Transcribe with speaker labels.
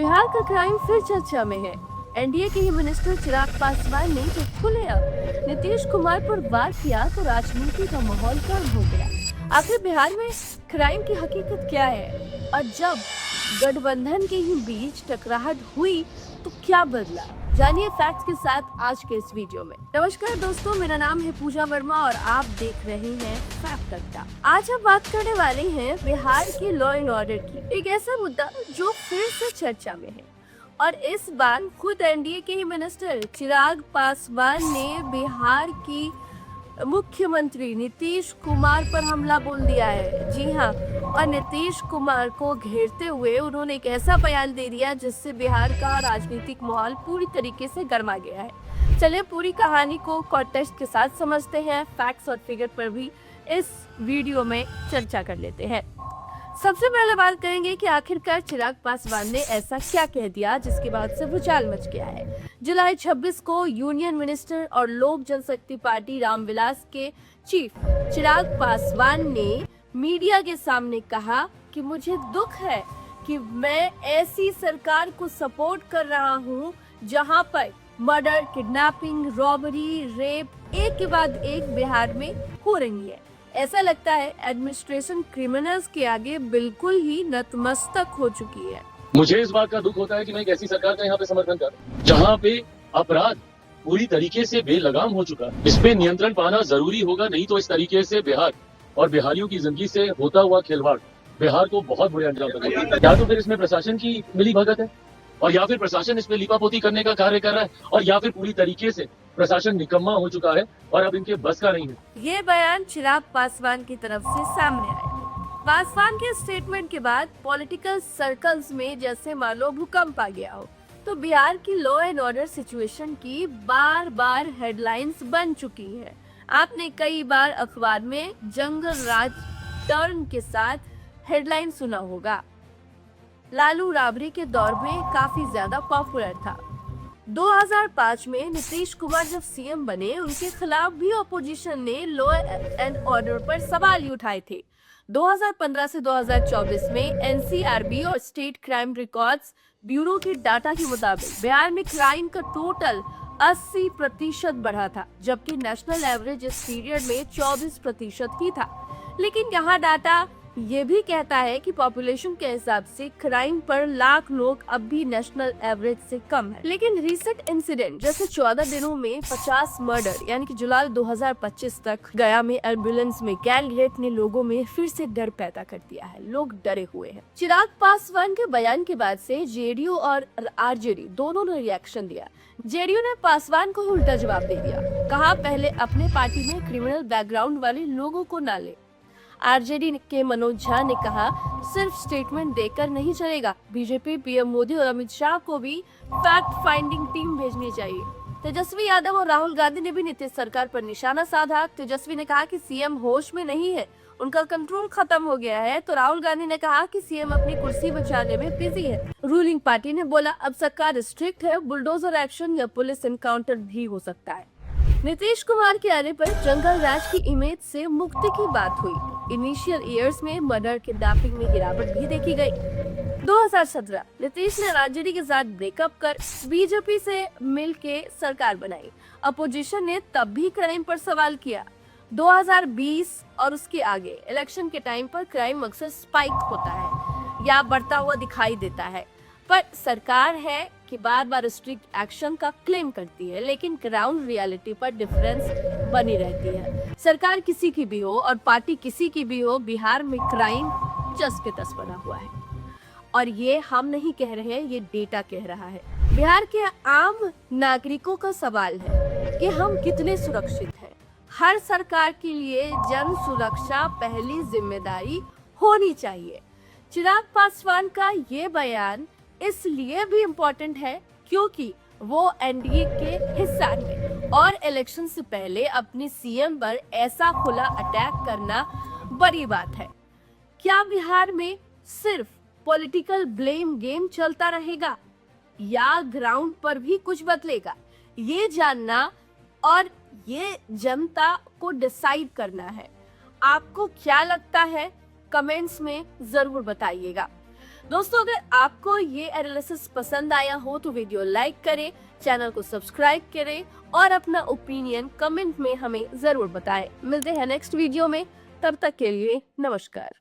Speaker 1: बिहार का क्राइम फिर चर्चा में है। एनडीए के ही मिनिस्टर चिराग पासवान ने जब खुलेआम नीतीश कुमार पर वार किया तो राजनीति का माहौल गर्म हो गया। आखिर बिहार में क्राइम की हकीकत क्या है और जब गठबंधन के ही बीच टकराहट हुई तो क्या बदला, जानिए फैक्ट्स के साथ आज के इस वीडियो में। नमस्कार दोस्तों, मेरा नाम है पूजा वर्मा और आप देख रहे हैं फैक्ट अड्डा। आज हम बात करने वाले हैं बिहार की लॉ एंड ऑर्डर की, एक ऐसा मुद्दा जो फिर से चर्चा में है और इस बार खुद एनडीए के ही मिनिस्टर चिराग पासवान ने बिहार की मुख्यमंत्री नीतीश कुमार पर हमला बोल दिया है। जी हाँ, और नीतीश कुमार को घेरते हुए उन्होंने एक ऐसा बयान दे दिया जिससे बिहार का राजनीतिक माहौल पूरी तरीके से गर्मा गया है। चलिए पूरी कहानी को कॉन्टेक्स्ट के साथ समझते हैं, फैक्ट्स और फिगर पर भी इस वीडियो में चर्चा कर लेते हैं। सबसे पहले बात करेंगे कि आखिरकार चिराग पासवान ने ऐसा क्या कह दिया जिसके बाद से भूचाल मच गया है। जुलाई 26 को यूनियन मिनिस्टर और लोक जनशक्ति पार्टी रामविलास के चीफ चिराग पासवान ने मीडिया के सामने कहा कि मुझे दुख है कि मैं ऐसी सरकार को सपोर्ट कर रहा हूं जहां पर मर्डर, किडनैपिंग, रॉबरी, रेप एक के बाद एक बिहार में हो रही है। ऐसा लगता है एडमिनिस्ट्रेशन क्रिमिनल्स के आगे बिल्कुल ही नतमस्तक हो चुकी है।
Speaker 2: मुझे इस बात का दुख होता है कि मैं एक ऐसी सरकार का यहाँ पे समर्थन कर रहा हूँ जहाँ पे अपराध पूरी तरीके से बेलगाम हो चुका है। इस पे नियंत्रण पाना जरूरी होगा, नहीं तो इस तरीके से बिहार और बिहारियों की जिंदगी से होता हुआ खिलवाड़ बिहार को बहुत बुरे अंजाम देगा। या तो फिर इसमें प्रशासन की मिली भगत है और या फिर प्रशासन इसमें लिपापोती करने का कार्य कर रहा है और या फिर पूरी तरीके से प्रशासन निकम्मा हो चुका है और अब इनके बस का नहीं है।
Speaker 1: ये बयान चिराग पासवान की तरफ से सामने आया। पासवान के स्टेटमेंट के बाद पॉलिटिकल सर्कल्स में जैसे मान लो भूकंप आ गया हो। तो बिहार की लॉ एंड ऑर्डर सिचुएशन की बार बार हेडलाइंस बन चुकी है। आपने कई बार अखबार में जंगल राज टर्न के साथ हेडलाइन सुना होगा। लालू राबड़ी के दौर में काफी ज्यादा पॉपुलर था। 2005 में नीतीश कुमार जब सीएम बने, उनके खिलाफ भी अपोजिशन ने लॉ एंड ऑर्डर पर सवाल उठाए थे। 2015 से 2024 में एनसीआरबी और स्टेट क्राइम रिकॉर्ड्स ब्यूरो के डाटा के मुताबिक बिहार में क्राइम का टोटल 80% बढ़ा था, जबकि नेशनल एवरेज इस पीरियड में 24% ही था। लेकिन यहाँ डाटा ये भी कहता है कि पॉपुलेशन के हिसाब से क्राइम पर लाख लोग अब भी नेशनल एवरेज से कम है। लेकिन रिसेंट इंसिडेंट जैसे 14 दिनों में 50 मर्डर यानी कि जुलाई 2025 तक गया में एम्बुलेंस में गैंग रेप ने लोगों में फिर से डर पैदा कर दिया है। लोग डरे हुए हैं। चिराग पासवान के बयान के बाद से जेडीयू और आरजेडी दोनों ने रिएक्शन दिया। जेडीयू ने पासवान को उल्टा जवाब दे दिया, कहा पहले अपने पार्टी में क्रिमिनल बैकग्राउंड वाले लोगों को ना ले। आरजेडी के मनोज झा ने कहा सिर्फ स्टेटमेंट देकर नहीं चलेगा, बीजेपी, पीएम मोदी और अमित शाह को भी फैक्ट फाइंडिंग टीम भेजनी चाहिए। तेजस्वी यादव और राहुल गांधी ने भी नीतीश सरकार पर निशाना साधा। तेजस्वी ने कहा कि सीएम होश में नहीं है, उनका कंट्रोल खत्म हो गया है, तो राहुल गांधी ने कहा कि सीएम अपनी कुर्सी बचाने में बिजी है। रूलिंग पार्टी ने बोला अब सरकार स्ट्रिक्ट है, बुलडोजर एक्शन या पुलिस एनकाउंटर भी हो सकता है। नीतीश कुमार के आने पर जंगल राज की इमेज से मुक्ति की बात हुई। इनिशियल ईयर्स में मर्डर, किडनैपिंग में गिरावट भी देखी गई। 2017 नीतीश ने आरजेडी के साथ ब्रेकअप कर बीजेपी से मिलके सरकार बनाई। अपोजिशन ने तब भी क्राइम पर सवाल किया। 2020 और उसके आगे इलेक्शन के टाइम पर क्राइम अक्सर स्पाइक होता है या बढ़ता हुआ दिखाई देता है, पर सरकार है कि बार बार स्ट्रिक्ट एक्शन का क्लेम करती है, लेकिन ग्राउंड रियलिटी पर डिफरेंस बनी रहती है। सरकार किसी की भी हो और पार्टी किसी की भी हो, बिहार में क्राइम जस के तस बना हुआ है और ये हम नहीं कह रहे हैं, ये डेटा कह रहा है। बिहार के आम नागरिकों का सवाल है कि हम कितने सुरक्षित हैं। हर सरकार के लिए जन सुरक्षा पहली जिम्मेदारी होनी चाहिए। चिराग पासवान का ये बयान इसलिए भी इम्पोर्टेंट है क्योंकि वो एनडीए के हिस्सा है और इलेक्शन से पहले अपने सीएम पर ऐसा खुला अटैक करना बड़ी बात है। क्या बिहार में सिर्फ पॉलिटिकल ब्लेम गेम चलता रहेगा या ग्राउंड पर भी कुछ बदलेगा, ये जानना और ये जनता को डिसाइड करना है। आपको क्या लगता है, कमेंट्स में जरूर बताइएगा। दोस्तों, अगर आपको ये एनालिसिस पसंद आया हो तो वीडियो लाइक करें, चैनल को सब्सक्राइब करें और अपना ओपिनियन कमेंट में हमें जरूर बताएं। मिलते हैं नेक्स्ट वीडियो में, तब तक के लिए नमस्कार।